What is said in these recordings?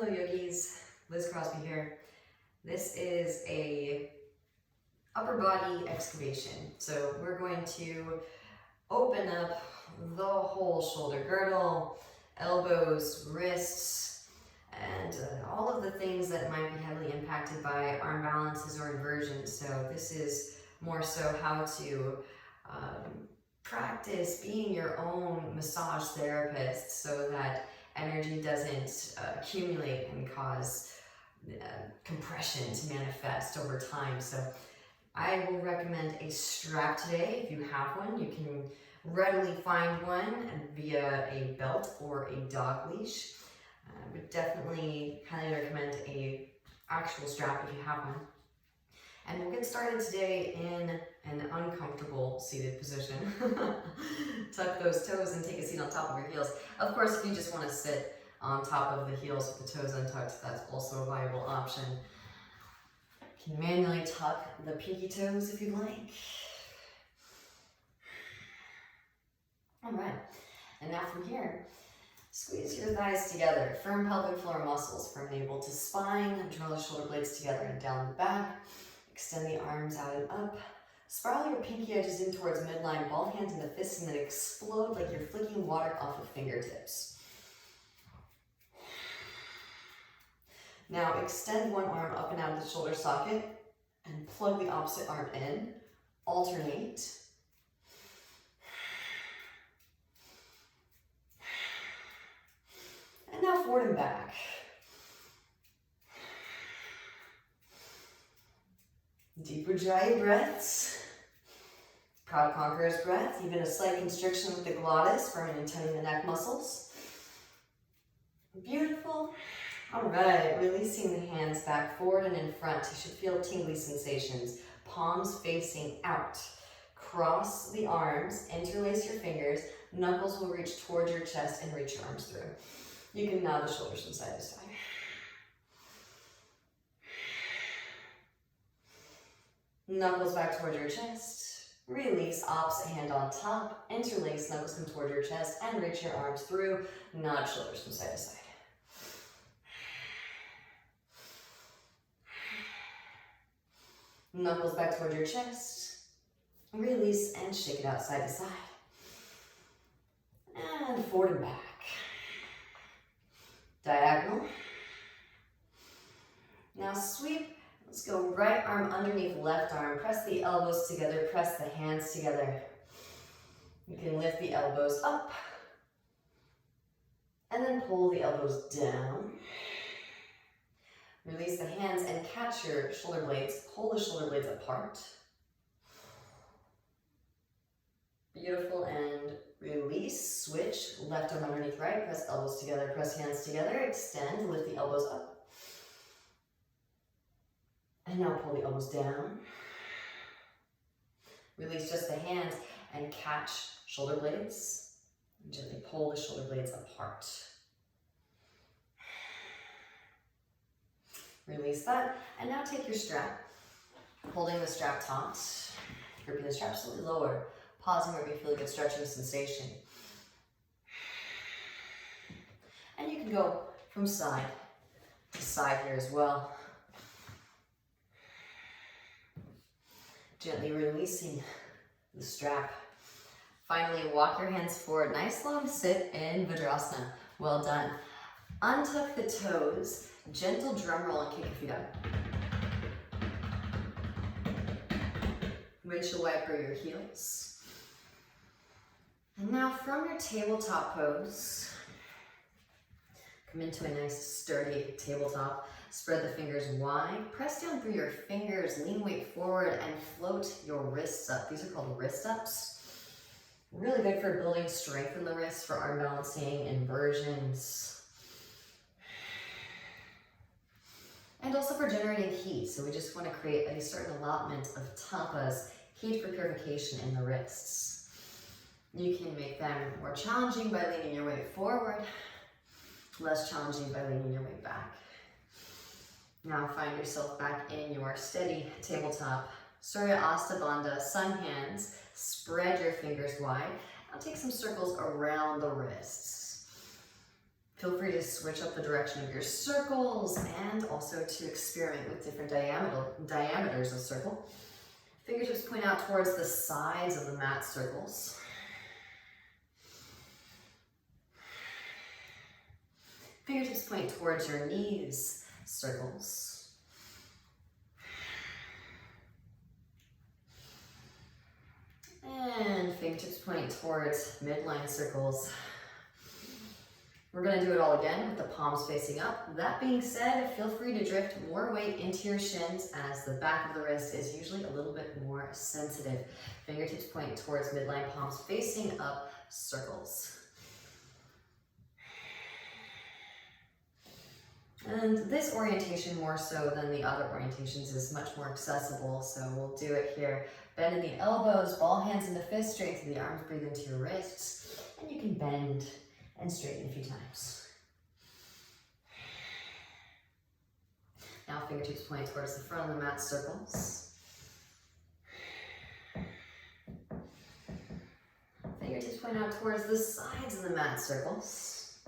Hello yogis, Liz Crosby here. This is a upper body excavation. So we're going to open up the whole shoulder girdle, elbows, wrists, and all of the things that might be heavily impacted by arm balances or inversions. So this is more so how to practice being your own massage therapist so that energy doesn't accumulate and cause compression to manifest over time. So I will recommend a strap today. If you have one, you can readily find one via a belt or a dog leash. I would definitely highly recommend a actual strap if you have one. And we'll get started today in an uncomfortable seated position. Tuck those toes and take a seat on top of your heels. Of course, if you just want to sit on top of the heels with the toes untucked, that's also a viable option. You can manually tuck the pinky toes if you'd like. All right, and now from here, squeeze your thighs together. Firm pelvic floor muscles from navel to spine. Draw the shoulder blades together and down the back. Extend the arms out and up. Spiral your pinky edges in towards midline, ball hands into fists, and then explode like you're flicking water off of fingertips. Now extend one arm up and out of the shoulder socket and plug the opposite arm in. Alternate. And now forward and back. Deep Ujjayi breaths. Proud Conqueror's breath. Even a slight constriction with the glottis, firming and tightening the neck muscles. Beautiful. All right, releasing the hands back forward and in front. You should feel tingly sensations. Palms facing out. Cross the arms, interlace your fingers. Knuckles will reach towards your chest and reach your arms through. You can nod the shoulders from side to side. Knuckles back towards your chest. Release, opposite hand on top. Interlace, knuckles come toward your chest and reach your arms through. Nod shoulders from side to side. Knuckles back toward your chest. Release and shake it out side to side. And forward and back. Diagonal. Now sweep. Let's go right arm underneath left arm. Press the elbows together, press the hands together. You can lift the elbows up and then pull the elbows down. Release the hands and catch your shoulder blades. Pull the shoulder blades apart. Beautiful, and release. Switch, left arm underneath right. Press elbows together, press hands together. Extend, lift the elbows up. And now pull the elbows down. Release just the hands and catch shoulder blades. And gently pull the shoulder blades apart. Release that. And now take your strap. Holding the strap taut. Gripping the strap slightly lower. Pausing where you feel a good stretching sensation. And you can go from side to side here as well. Gently releasing the strap. Finally, walk your hands forward. Nice long sit in Vajrasana. Well done. Untuck the toes. Gentle drum roll and kick your feet up. Windshield wiper your heels. And now from your tabletop pose, come into a nice sturdy tabletop. Spread the fingers wide, press down through your fingers, lean weight forward, and float your wrists up. These are called wrist ups. Really good for building strength in the wrists, for arm balancing, inversions. And also for generating heat. So we just want to create a certain allotment of tapas, heat for purification in the wrists. You can make them more challenging by leaning your weight forward, less challenging by leaning your weight back. Now find yourself back in your steady tabletop. Surya Astabandha, sun hands. Spread your fingers wide. Now take some circles around the wrists. Feel free to switch up the direction of your circles and also to experiment with different diameters of circle. Fingertips point out towards the sides of the mat circles. Fingertips point towards your knees, circles. And fingertips point towards midline circles. We're going to do it all again with the palms facing up. That being said, feel free to drift more weight into your shins as the back of the wrist is usually a little bit more sensitive. Fingertips point towards midline, palms facing up, circles. And this orientation, more so than the other orientations, is much more accessible, so we'll do it here. Bend in the elbows, ball hands into fists, straighten the arms, breathe into your wrists, and you can bend and straighten a few times. Now fingertips point towards the front of the mat, circles. Fingertips point out towards the sides of the mat, circles.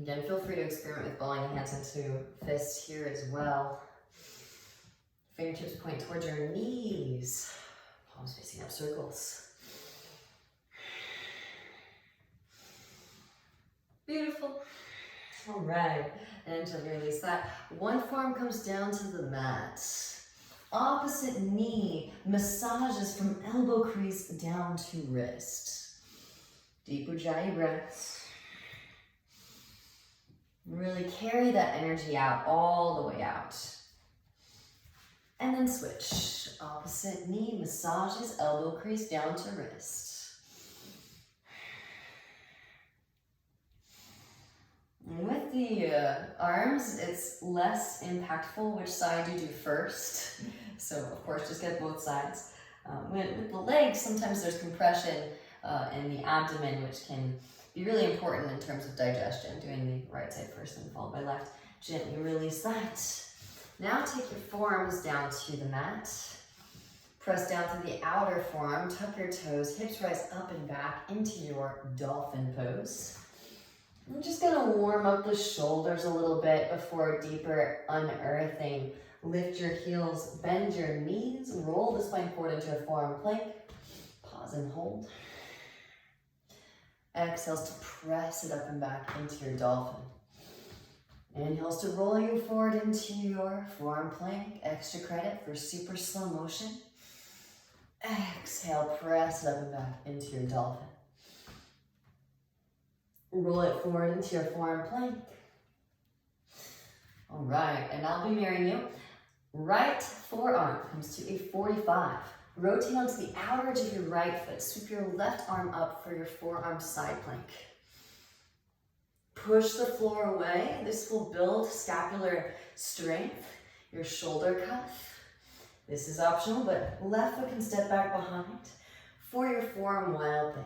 Again, feel free to experiment with balling hands into fists here as well. Fingertips point towards your knees. Palms facing up, circles. Beautiful. All right, and to release that, one forearm comes down to the mat. Opposite knee massages from elbow crease down to wrist. Deep Ujjayi breaths. Really carry that energy out, all the way out. And then switch. Opposite knee massages elbow crease down to wrist. And with the arms, it's less impactful which side you do first. So of course, just get both sides. With the legs, sometimes there's compression in the abdomen, which can be really important in terms of digestion. Doing the right side first and followed by left. Gently release that. Now take your forearms down to the mat. Press down to the outer forearm, tuck your toes, hips rise up and back into your dolphin pose. I'm just gonna warm up the shoulders a little bit before deeper unearthing. Lift your heels, bend your knees, roll the spine forward into a forearm plank. Pause and hold. Exhales to press it up and back into your dolphin. Inhales to roll you forward into your forearm plank. Extra credit for super slow motion. Exhale, press it up and back into your dolphin. Roll it forward into your forearm plank. All right, and I'll be mirroring you. Right forearm comes to a 45. Rotate onto the outer edge of your right foot. Sweep your left arm up for your forearm side plank. Push the floor away. This will build scapular strength. Your shoulder cuff. This is optional, but left foot can step back behind for your forearm wild thing.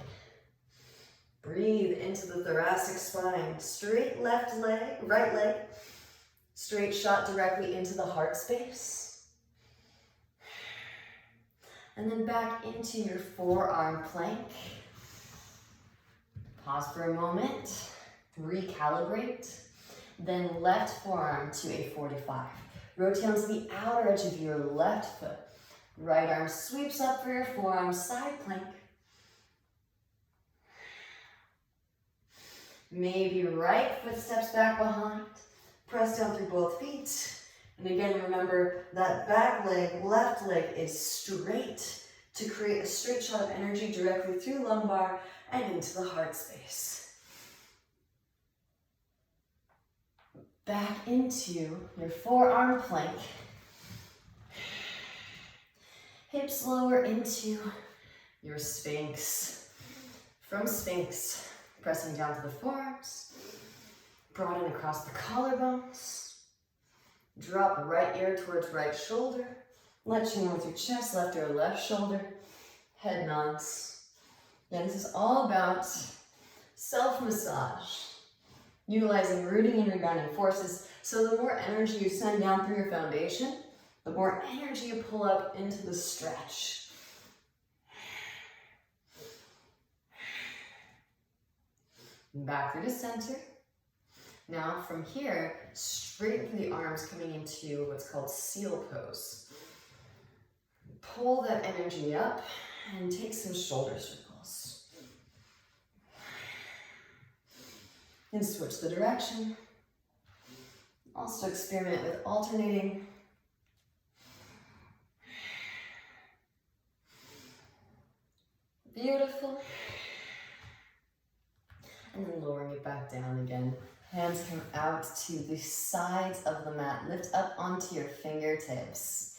Breathe into the thoracic spine. Straight left leg, right leg. Straight shot directly into the heart space. And then back into your forearm plank. Pause for a moment. Recalibrate. Then left forearm to a 45. Rotate onto the outer edge of your left foot. Right arm sweeps up for your forearm side plank. Maybe right foot steps back behind. Press down through both feet. And again, remember that back leg, left leg is straight to create a straight shot of energy directly through lumbar and into the heart space. Back into your forearm plank. Hips lower into your Sphinx. From Sphinx, pressing down to the forearms. Broaden across the collarbones. Drop right ear towards right shoulder. Let you know with your chest, left ear, left shoulder. Head nods. Yeah, this is all about self-massage. Utilizing rooting and rebounding forces. So the more energy you send down through your foundation, the more energy you pull up into the stretch. Back through to center. Now from here, straighten the arms coming into what's called seal pose. Pull that energy up and take some shoulder circles. And switch the direction. Also experiment with alternating. Beautiful. And then lowering it back down again. Hands come out to the sides of the mat. Lift up onto your fingertips.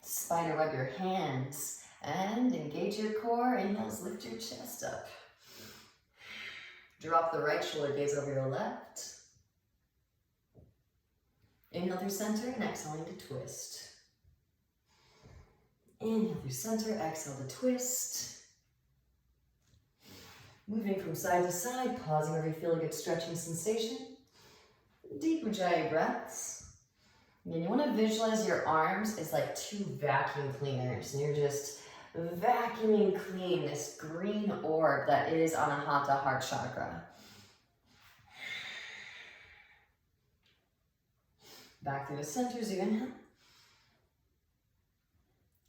Spiderweb your hands and engage your core. Inhales, lift your chest up. Drop the right shoulder, gaze over your left. Inhale through center and exhaling to twist. Inhale through center, exhale to twist. Moving from side to side, pausing wherever you feel a good stretching sensation. Deep Ujjayi breaths. And you want to visualize your arms as like two vacuum cleaners. And you're just vacuuming clean this green orb that is Anahata heart chakra. Back through the center as you inhale.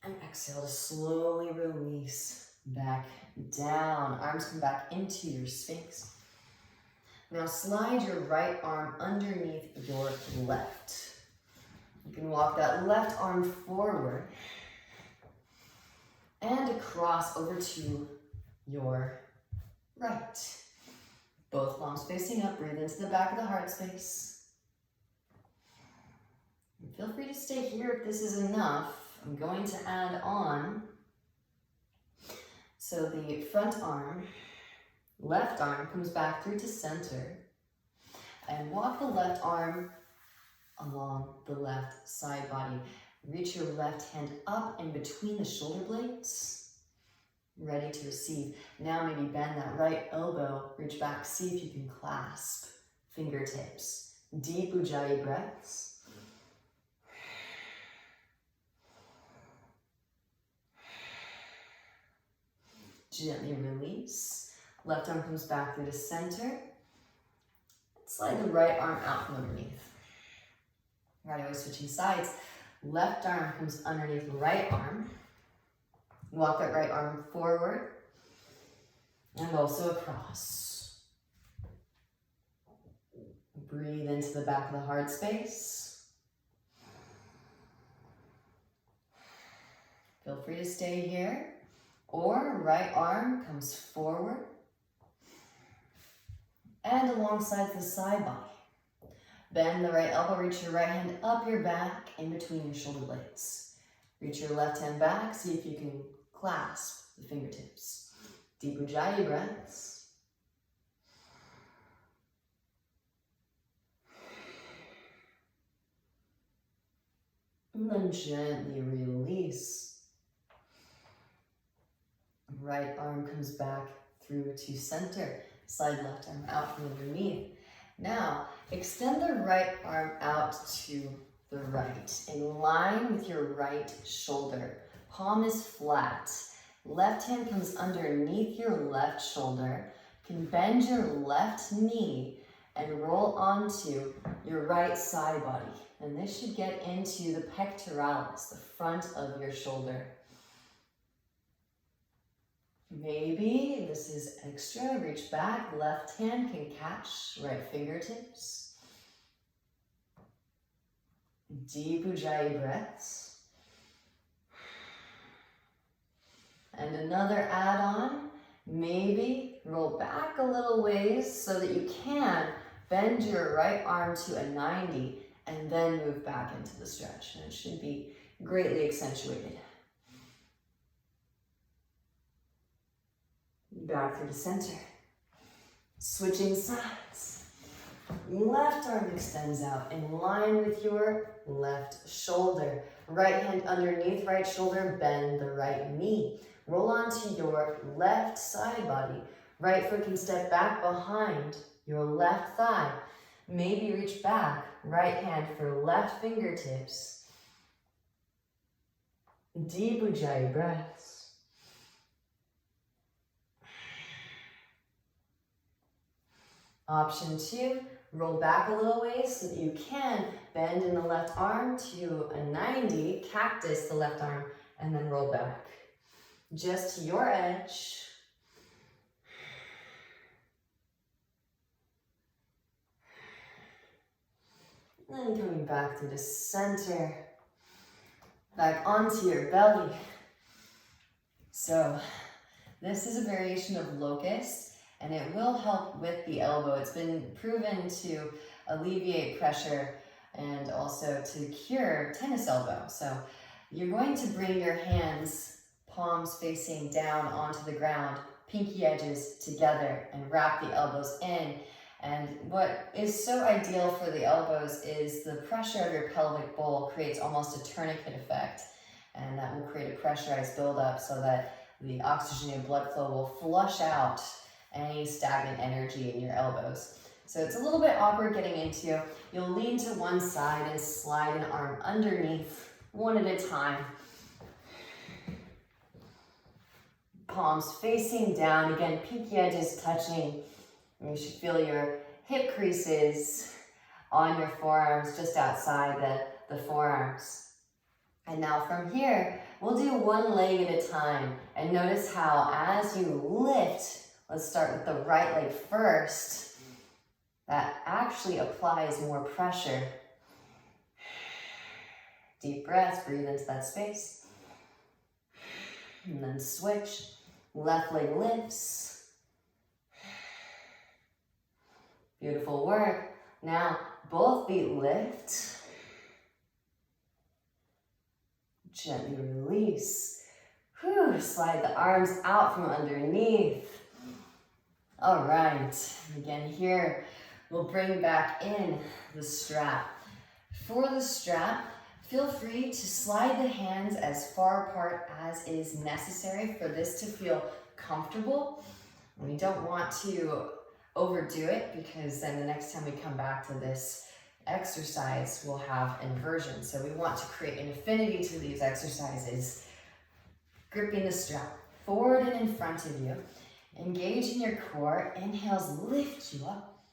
And exhale to slowly release. Back down. Arms come back into your sphinx. Now slide your right arm underneath your left. You can walk that left arm forward and across over to your right. Both palms facing up. Breathe into the back of the heart space. And feel free to stay here if this is enough. I'm going to add on. So the front arm, left arm comes back through to center, and walk the left arm along the left side body. Reach your left hand up in between the shoulder blades, ready to receive. Now maybe bend that right elbow, reach back, see if you can clasp fingertips. Deep Ujjayi breaths. Gently release. Left arm comes back through the center. Slide the right arm out from underneath. Right, always switching sides. Left arm comes underneath the right arm. Walk that right arm forward and also across. Breathe into the back of the heart space. Feel free to stay here. Or right arm comes forward and alongside the side body. Bend the right elbow, reach your right hand up your back in between your shoulder blades. Reach your left hand back, see if you can clasp the fingertips. Deep Ujjayi breaths. And then gently release. Right arm comes back through to center. Slide left arm out from underneath. Now, extend the right arm out to the right, in line with your right shoulder. Palm is flat. Left hand comes underneath your left shoulder. You can bend your left knee and roll onto your right side body. And this should get into the pectoralis, the front of your shoulder. Maybe this is extra. Reach back. Left hand can catch right fingertips. Deep Ujjayi breaths. And another add-on. Maybe roll back a little ways so that you can bend your right arm to a 90 and then move back into the stretch. And it should be greatly accentuated. Back through the center. Switching sides. Left arm extends out in line with your left shoulder. Right hand underneath right shoulder, bend the right knee. Roll onto your left side body. Right foot can step back behind your left thigh. Maybe reach back. Right hand for left fingertips. Deep Ujjayi breaths. Option 2, Roll back a little ways so that you can bend in the left arm to a 90, cactus the left arm, and then roll back. Just to your edge. And then coming back to the center, back onto your belly. So this is a variation of locust, and it will help with the elbow. It's been proven to alleviate pressure and also to cure tennis elbow. So you're going to bring your hands, palms facing down onto the ground, pinky edges together, and wrap the elbows in. And what is so ideal for the elbows is the pressure of your pelvic bowl creates almost a tourniquet effect, and that will create a pressurized buildup so that the oxygenated blood flow will flush out any stagnant energy in your elbows. So it's a little bit awkward getting into. You'll lean to one side and slide an arm underneath, one at a time. Palms facing down, again, pinky edges touching. You should feel your hip creases on your forearms, just outside the forearms. And now from here, we'll do one leg at a time. And notice how as you lift, let's start with the right leg first, that actually applies more pressure. Deep breaths, breathe into that space. And then switch, left leg lifts. Beautiful work. Now, both feet lift. Gently release. Whew, slide the arms out from underneath. All right, again here, we'll bring back in the strap. For the strap, feel free to slide the hands as far apart as is necessary for this to feel comfortable. We don't want to overdo it, because then the next time we come back to this exercise, we'll have inversions. So we want to create an affinity to these exercises. Gripping the strap forward and in front of you. Engaging your core. Inhales, lift you up.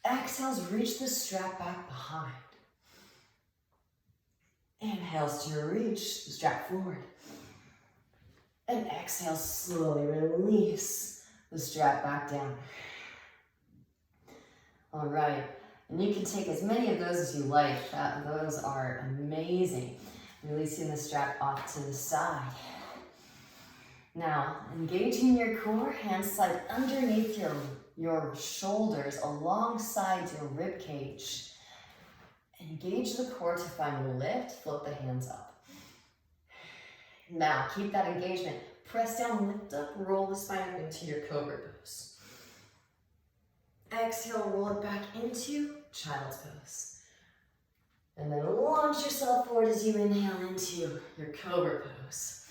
Exhales, reach the strap back behind. Inhales to reach the strap forward. And exhale, slowly release the strap back down. All right, and you can take as many of those as you like. Those are amazing. Releasing the strap off to the side. Now, engaging your core, hands slide underneath your shoulders alongside your rib cage. Engage the core to find lift, float the hands up. Now, keep that engagement. Press down, lift up, roll the spine up into your cobra pose. Exhale, roll it back into child's pose. And then launch yourself forward as you inhale into your cobra pose.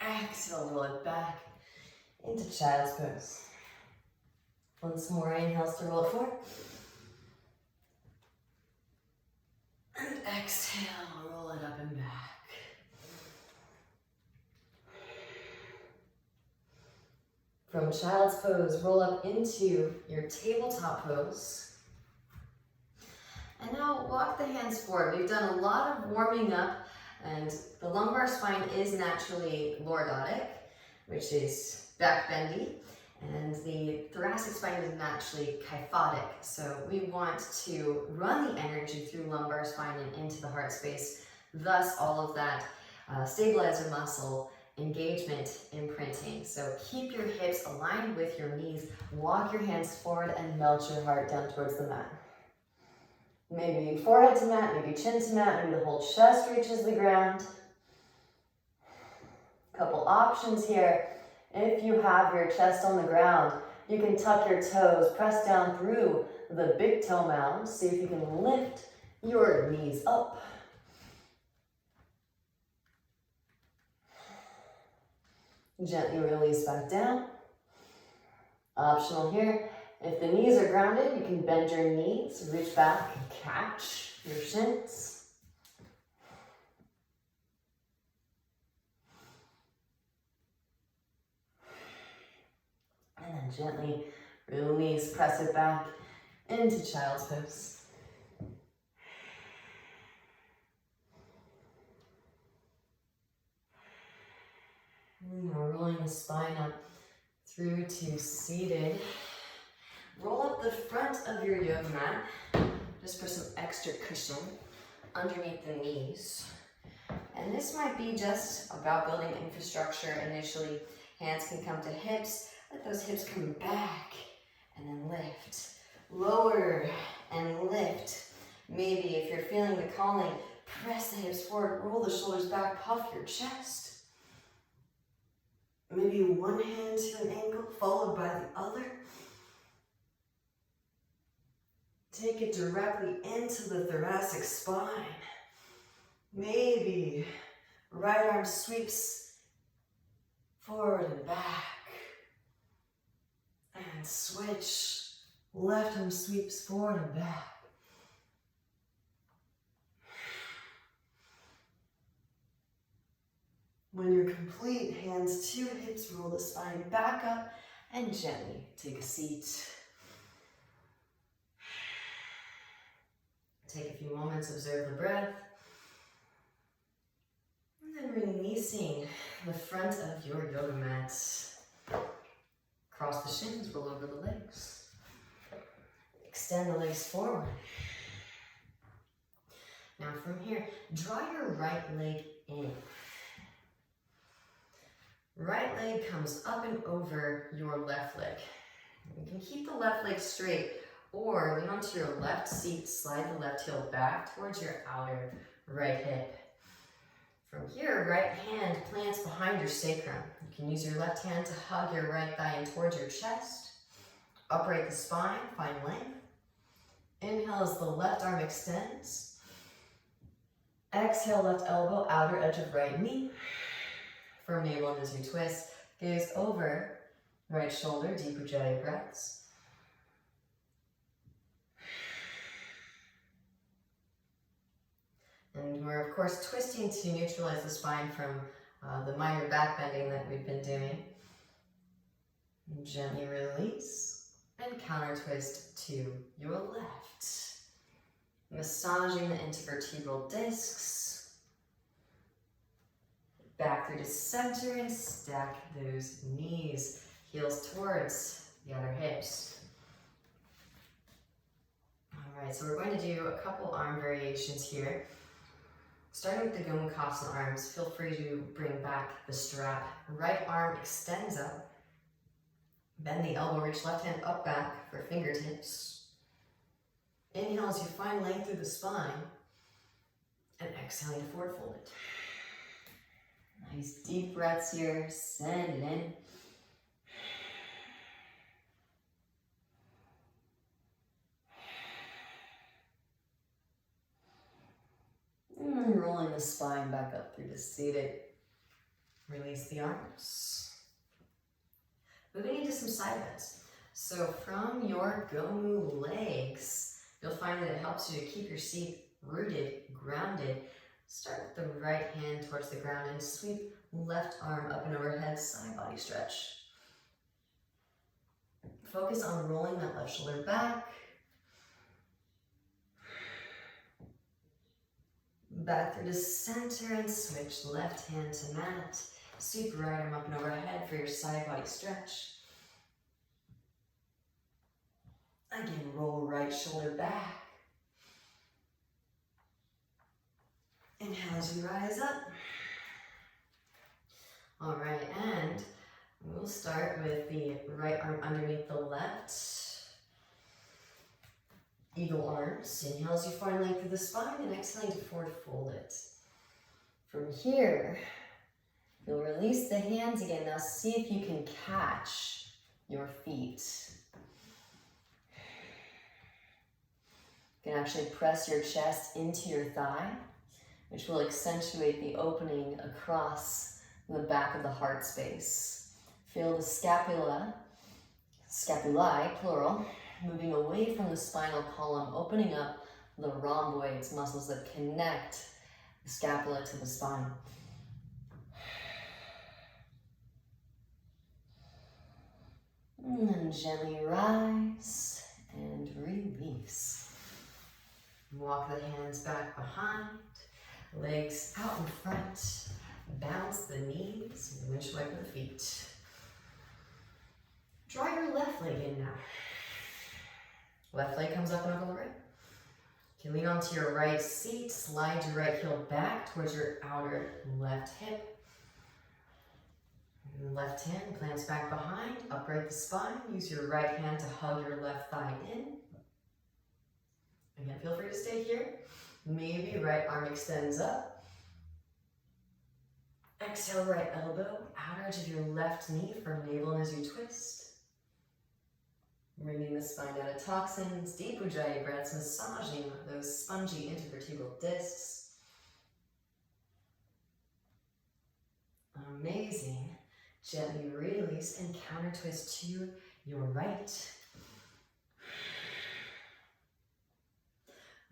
Exhale, roll it back into child's pose. Once more, inhales to roll it forward. And exhale, roll it up and back. From child's pose, roll up into your tabletop pose. And now walk the hands forward. We've done a lot of warming up, and the lumbar spine is naturally lordotic, which is back bendy, and the thoracic spine is naturally kyphotic. So we want to run the energy through lumbar spine and into the heart space, thus all of that stabilizer muscle engagement imprinting. So keep your hips aligned with your knees, walk your hands forward and melt your heart down towards the mat. Maybe forehead to mat, maybe chin to mat, maybe the whole chest reaches the ground. Couple options here. If you have your chest on the ground, you can tuck your toes, press down through the big toe mound, see if you can lift your knees up. Gently release back down. Optional here. If the knees are grounded, you can bend your knees, reach back and catch your shins. And then gently release, press it back into child's pose. Now rolling the spine up through to seated. Roll up the front of your yoga mat, just for some extra cushion underneath the knees. And this might be just about building infrastructure initially. Hands can come to hips, let those hips come back, and then lift. Lower and lift. Maybe if you're feeling the calling, press the hips forward, roll the shoulders back, puff your chest. Maybe one hand to an angle, followed by the other. Take it directly into the thoracic spine. Maybe right arm sweeps forward and back. And switch. Left arm sweeps forward and back. When you're complete, hands to hips, roll the spine back up and gently take a seat. Take a few moments, observe the breath. And then releasing the front of your yoga mat. Cross the shins, roll over the legs. Extend the legs forward. Now from here, draw your right leg in. Right leg comes up and over your left leg. You can keep the left leg straight or lean onto your left seat, slide the left heel back towards your outer right hip. From here, right hand plants behind your sacrum. You can use your left hand to hug your right thigh in towards your chest. Upright the spine, find length. Inhale as the left arm extends. Exhale, left elbow, outer edge of right knee. Firm navel as you twist. Gaze over right shoulder, deep ujjayi breaths. And we're, of course, twisting to neutralize the spine from the minor back bending that we've been doing. And gently release and counter twist to your left. Massaging the intervertebral discs. Back through to center and stack those knees. Heels towards the other hips. All right, so we're going to do a couple arm variations here. Starting with the Gomukhasana arms, feel free to bring back the strap. Right arm extends up. Bend the elbow, reach left hand up back for fingertips. Inhale as you find length through the spine. And exhaling to forward fold it. Nice deep breaths here, send it in. And rolling the spine back up through to seated. Release the arms. Moving into some side bends. So from your Gomu legs, you'll find that it helps you to keep your seat rooted, grounded. Start with the right hand towards the ground and sweep left arm up and overhead, side body stretch. Focus on rolling that left shoulder back. Back through to center and switch left hand to mat. Sweep right arm up and overhead for your side body stretch. Again, roll right shoulder back. Inhale as you rise up. All right, and we'll start with the right arm underneath the left. Eagle arms. Inhale as you find length through the spine and exhaling to forward fold it. From here, you'll release the hands again. Now see if you can catch your feet. You can actually press your chest into your thigh, which will accentuate the opening across the back of the heart space. Feel the scapula, scapulae, plural, moving away from the spinal column, opening up the rhomboids, muscles that connect the scapula to the spine. And then gently rise and release. Walk the hands back behind, legs out in front, bounce the knees, and windshield wiper the feet. Draw your left leg in now. Left leg comes up and over the right. You can lean onto your right seat, slide your right heel back towards your outer left hip. And left hand plants back behind, upright the spine. Use your right hand to hug your left thigh in. Again, feel free to stay here. Maybe right arm extends up. Exhale, right elbow, outer edge of your left knee for navel as you twist. Bringing the spine out of toxins, deep Ujjayi breaths, massaging those spongy intervertebral discs. Amazing. Gently release and counter twist to your right.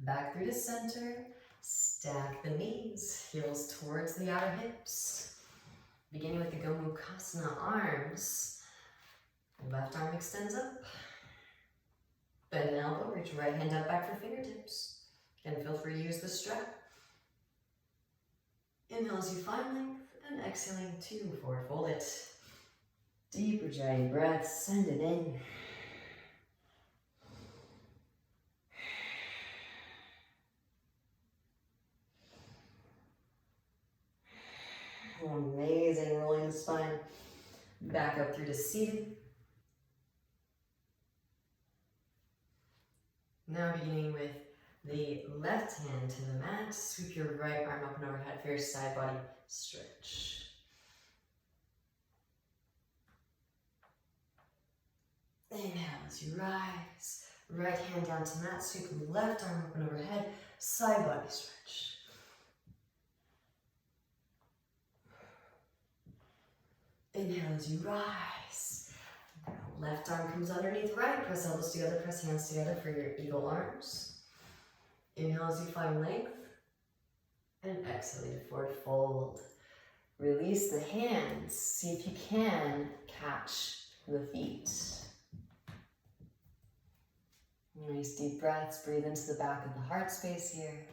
Back through to center. Stack the knees, heels towards the outer hips. Beginning with the Gomukhasana arms. Left arm extends up. Bend an elbow, reach right hand up back for fingertips. Again, feel free to use the strap. Inhale as you find length, and exhaling to forward fold it. Deep Ujjayi breath, send it in. Amazing, rolling the spine back up through to seated. Now beginning with the left hand to the mat, sweep your right arm up and overhead for your side body stretch. Inhale as you rise, right hand down to mat, sweep left arm up and overhead, side body stretch. Inhale as you rise. Left arm comes underneath right, press elbows together, press hands together for your eagle arms. Inhale as you find length, and exhale to forward fold. Release the hands, see if you can catch the feet. Nice deep breaths, breathe into the back of the heart space here.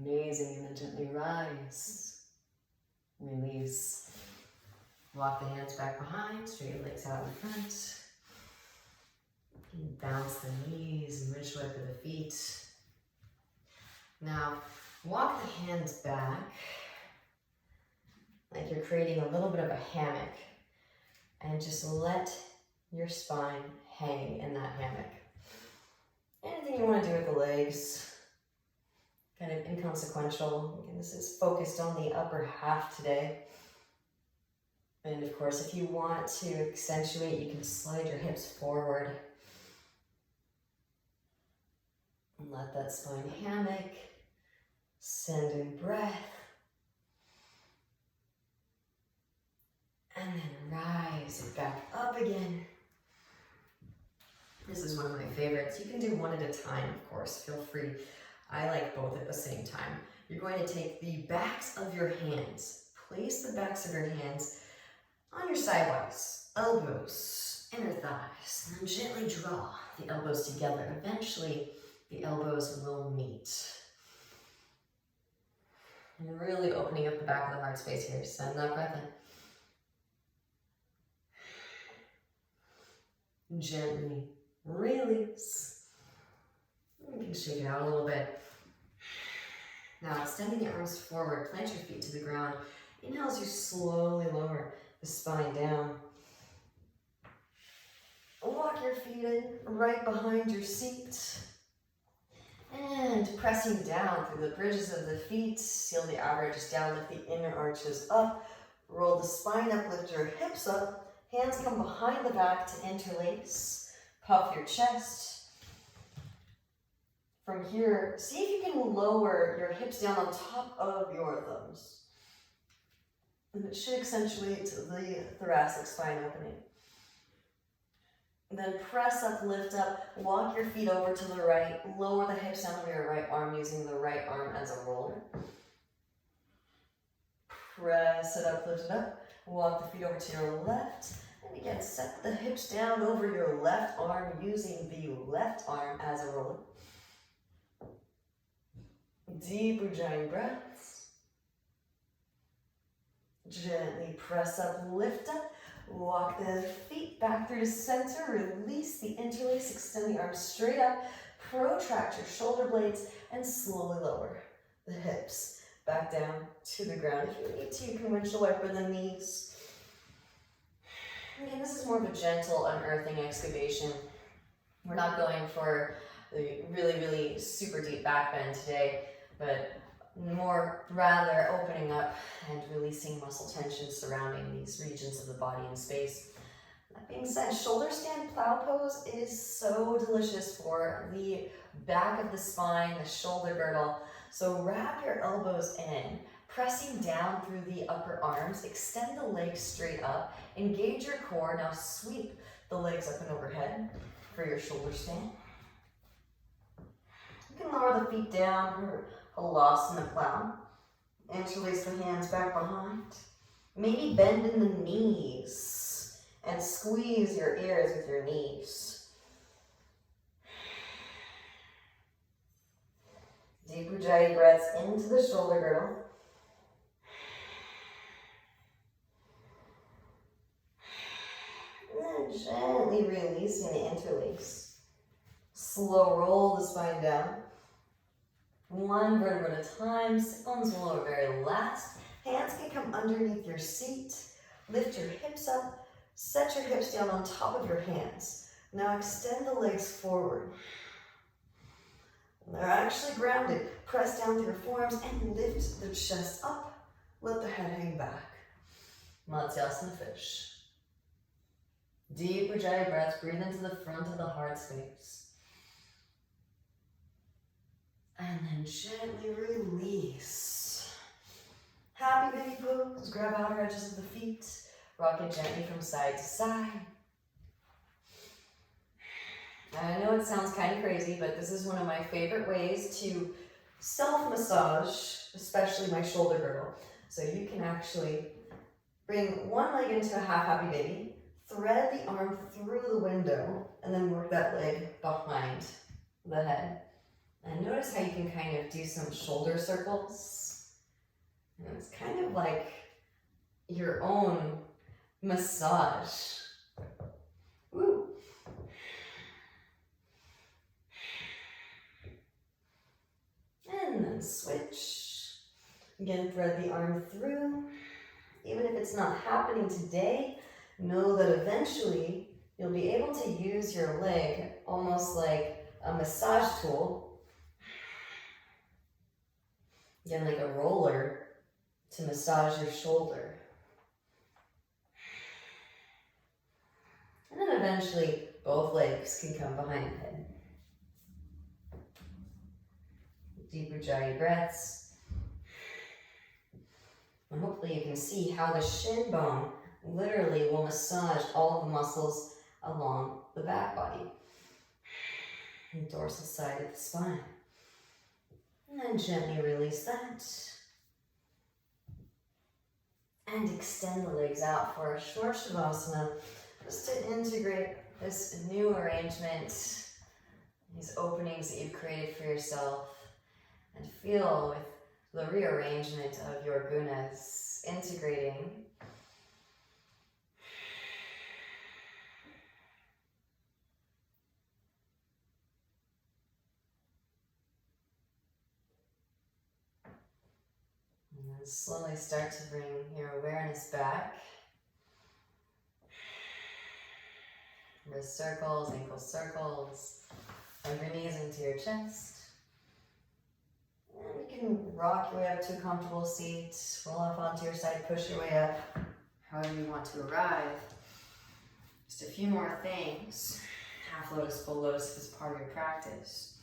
Amazing, and then gently rise, release. Walk the hands back behind, straight legs out in front. And bounce the knees and windshield wiper the feet. Now, walk the hands back like you're creating a little bit of a hammock, and just let your spine hang in that hammock. Anything you want to do with the legs, kind of inconsequential. Again, this is focused on the upper half today. And of course, if you want to accentuate, you can slide your hips forward. And let that spine hammock. Send in breath. And then rise it back up again. This is one of my favorites. You can do one at a time, of course. Feel free. I like both at the same time. You're going to take the backs of your hands. Place the backs of your hands on your side bodies, elbows, inner thighs, and then gently draw the elbows together. Eventually, the elbows will meet. And really opening up the back of the heart space here. Send that breath in. Gently release. You can shake it out a little bit. Now, extending the arms forward, plant your feet to the ground. Inhale as you slowly lower the spine down. Walk your feet in right behind your seat. And pressing down through the bridges of the feet, seal the outer edges down, lift the inner arches up. Roll the spine up, lift your hips up. Hands come behind the back to interlace. Puff your chest. From here, see if you can lower your hips down on top of your thumbs. And it should accentuate the thoracic spine opening. And then press up, lift up, walk your feet over to the right, lower the hips down over your right arm using the right arm as a roller. Press it up, lift it up. Walk the feet over to your left. And again, set the hips down over your left arm using the left arm as a roller. Deep Ujjayi breaths. Gently press up, lift up. Walk the feet back through to center. Release the interlace. Extend the arms straight up. Protract your shoulder blades and slowly lower the hips back down to the ground. If you need to, you can windshield wiper the knees. Again, this is more of a gentle unearthing excavation. We're not going for the really, really super deep back bend today, but more rather opening up and releasing muscle tension surrounding these regions of the body and space. That being said, shoulder stand plow pose is so delicious for the back of the spine, the shoulder girdle. So wrap your elbows in, pressing down through the upper arms, extend the legs straight up, engage your core. Now sweep the legs up and overhead for your shoulder stand. You can lower the feet down for Halasana plow. Interlace the hands back behind. Maybe bend in the knees and squeeze your ears with your knees. Deep Ujjayi breaths into the shoulder girdle. And then gently releasing the interlace. Slow roll the spine down. One vertebra at a time. Sit bones will lower very last. Hands can come underneath your seat. Lift your hips up. Set your hips down on top of your hands. Now extend the legs forward. They're actually grounded. Press down through your forearms and lift the chest up. Let the head hang back. Matsyasana fish. Deep Ujjayi breaths. Breathe into the front of the heart space. And then gently release. Happy baby pose. Grab outer edges of the feet. Rock it gently from side to side. I know it sounds kind of crazy, but this is one of my favorite ways to self-massage, especially my shoulder girdle. So you can actually bring one leg into a half happy baby, thread the arm through the window, and then work that leg behind the head. And notice how you can kind of do some shoulder circles. And it's kind of like your own massage. Woo. And then switch. Again, thread the arm through. Even if it's not happening today, know that eventually you'll be able to use your leg almost like a massage tool. Again, like a roller to massage your shoulder. And then eventually both legs can come behind the head. Deep Ujjayi breaths. And hopefully you can see how the shin bone literally will massage all of the muscles along the back body. And dorsal side of the spine. And then gently release that. And extend the legs out for a short Shavasana, just to integrate this new arrangement, these openings that you've created for yourself, and feel with the rearrangement of your gunas integrating. And then slowly start to bring your awareness back. Wrist circles, ankle circles, bring your knees into your chest. And you can rock your way up to a comfortable seat, roll off onto your side, push your way up, however you want to arrive. Just a few more things. Half lotus, full lotus is part of your practice.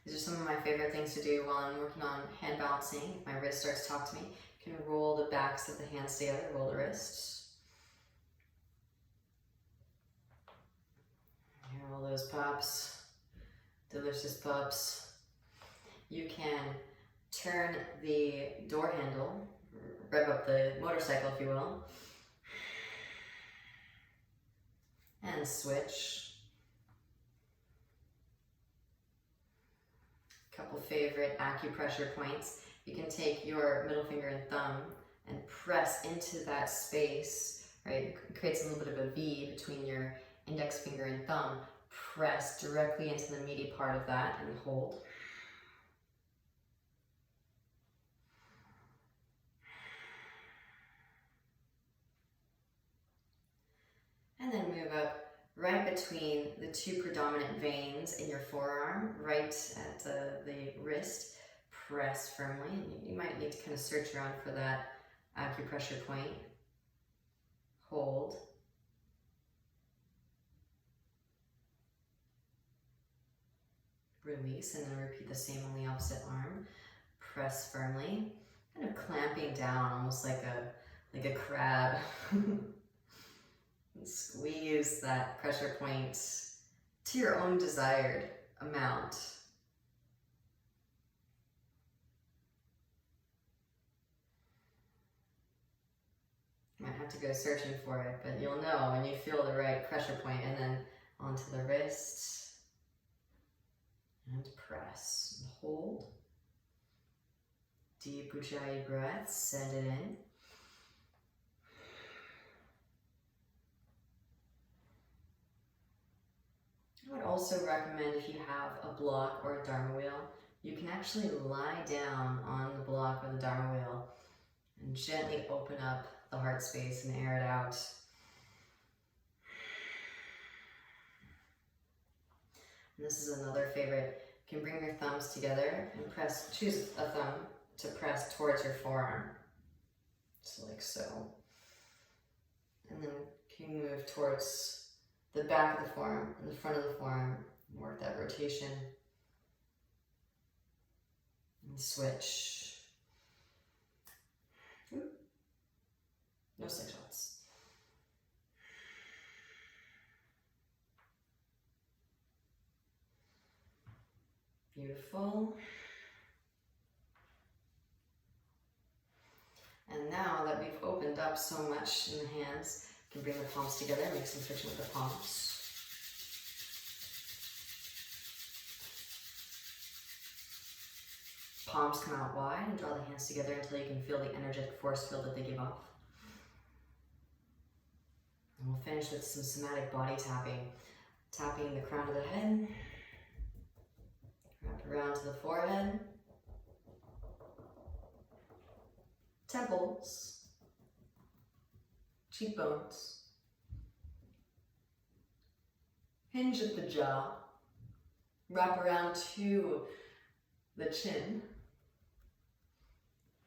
These are some of my favorite things to do while I'm working on hand balancing. If my wrist starts to talk to me, you can roll the backs of the hands together, roll the wrists. Hear all those pops, delicious pops. You can turn the door handle rev up the motorcycle, if you will. And switch. Couple favorite acupressure points. You can take your middle finger and thumb and press into that space, right? It creates a little bit of a V between your index finger and thumb. Press directly into the meaty part of that and hold. And then move up right between the two predominant veins in your forearm, right at the wrist. Press firmly. You might need to kind of search around for that acupressure point. Hold. Release, and then repeat the same on the opposite arm. Press firmly, kind of clamping down, almost like a crab. Squeeze that pressure point to your own desired amount. You might have to go searching for it, but you'll know when you feel the right pressure point. And then onto the wrist. And press. And hold. Deep Ujjayi breath. Send it in. I would also recommend, if you have a block or a Dharma wheel, you can actually lie down on the block or the Dharma wheel and gently open up the heart space and air it out. And this is another favorite. You can bring your thumbs together and press, choose a thumb to press towards your forearm. So like so. And then you can move towards the back of the forearm and the front of the forearm, and work that rotation. And switch. No slingshots. Beautiful. And now that we've opened up so much in the hands, you can bring the palms together, make some friction with the palms. Palms come out wide and draw the hands together until you can feel the energetic force field that they give off. And we'll finish with some somatic body tapping. Tapping the crown of the head, wrap around to the forehead, temples, cheekbones, hinge at the jaw, wrap around to the chin.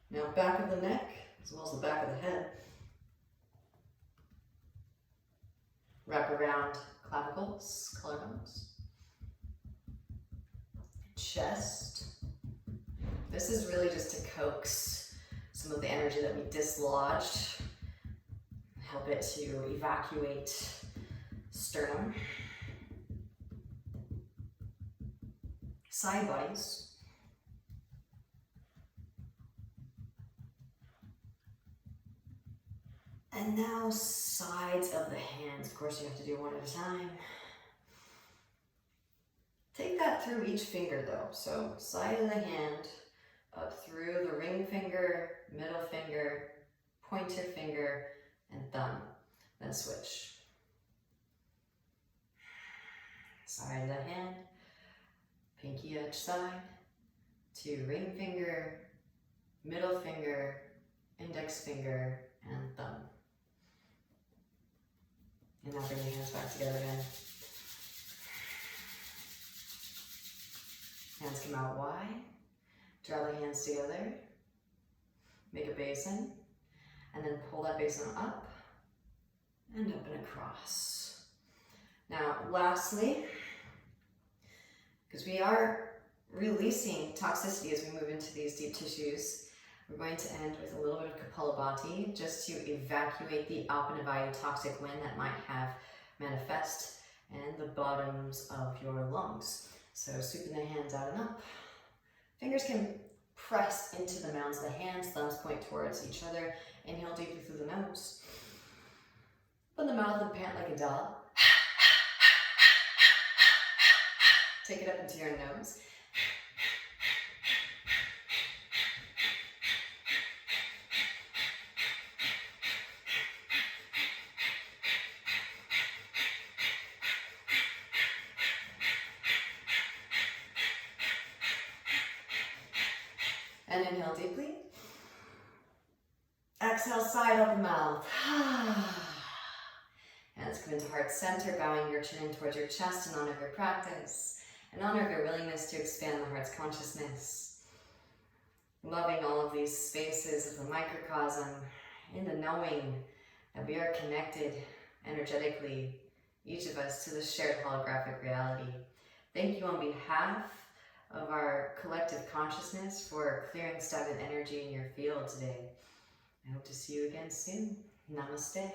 Now back of the neck, as well as the back of the head. Wrap around clavicles, collarbones, chest. This is really just to coax some of the energy that we dislodged. Help it to evacuate sternum. Side bodies. And now sides of the hands. Of course, you have to do one at a time. Take that through each finger though. So side of the hand, up through the ring finger, middle finger, pointer finger, and thumb. Then switch. Side of the hand, pinky each side, to ring finger, middle finger, index finger, and thumb. And now bring the hands back together again. Hands come out wide. Draw the hands together. Make a basin. And then pull that basin up and up and across. Now, lastly, because we are releasing toxicity as we move into these deep tissues, we're going to end with a little bit of Kapalabhati just to evacuate the Alpanavaya toxic wind that might have manifest in the bottoms of your lungs. So sweeping the hands out and up. Fingers can Press into the mounds of the hands, thumbs point towards each other. Inhale deeply through the nose. Open the mouth and pant like a dog. Take it up into your nose. And inhale deeply. Exhale, side open mouth. Hands come into heart center, bowing your chin towards your chest in honor of your practice, in honor of your willingness to expand the heart's consciousness. Loving all of these spaces of the microcosm, in the knowing that we are connected energetically, each of us, to this shared holographic reality. Thank you on behalf of our collective consciousness for clearing stagnant energy in your field today. I hope to see you again soon. Namaste.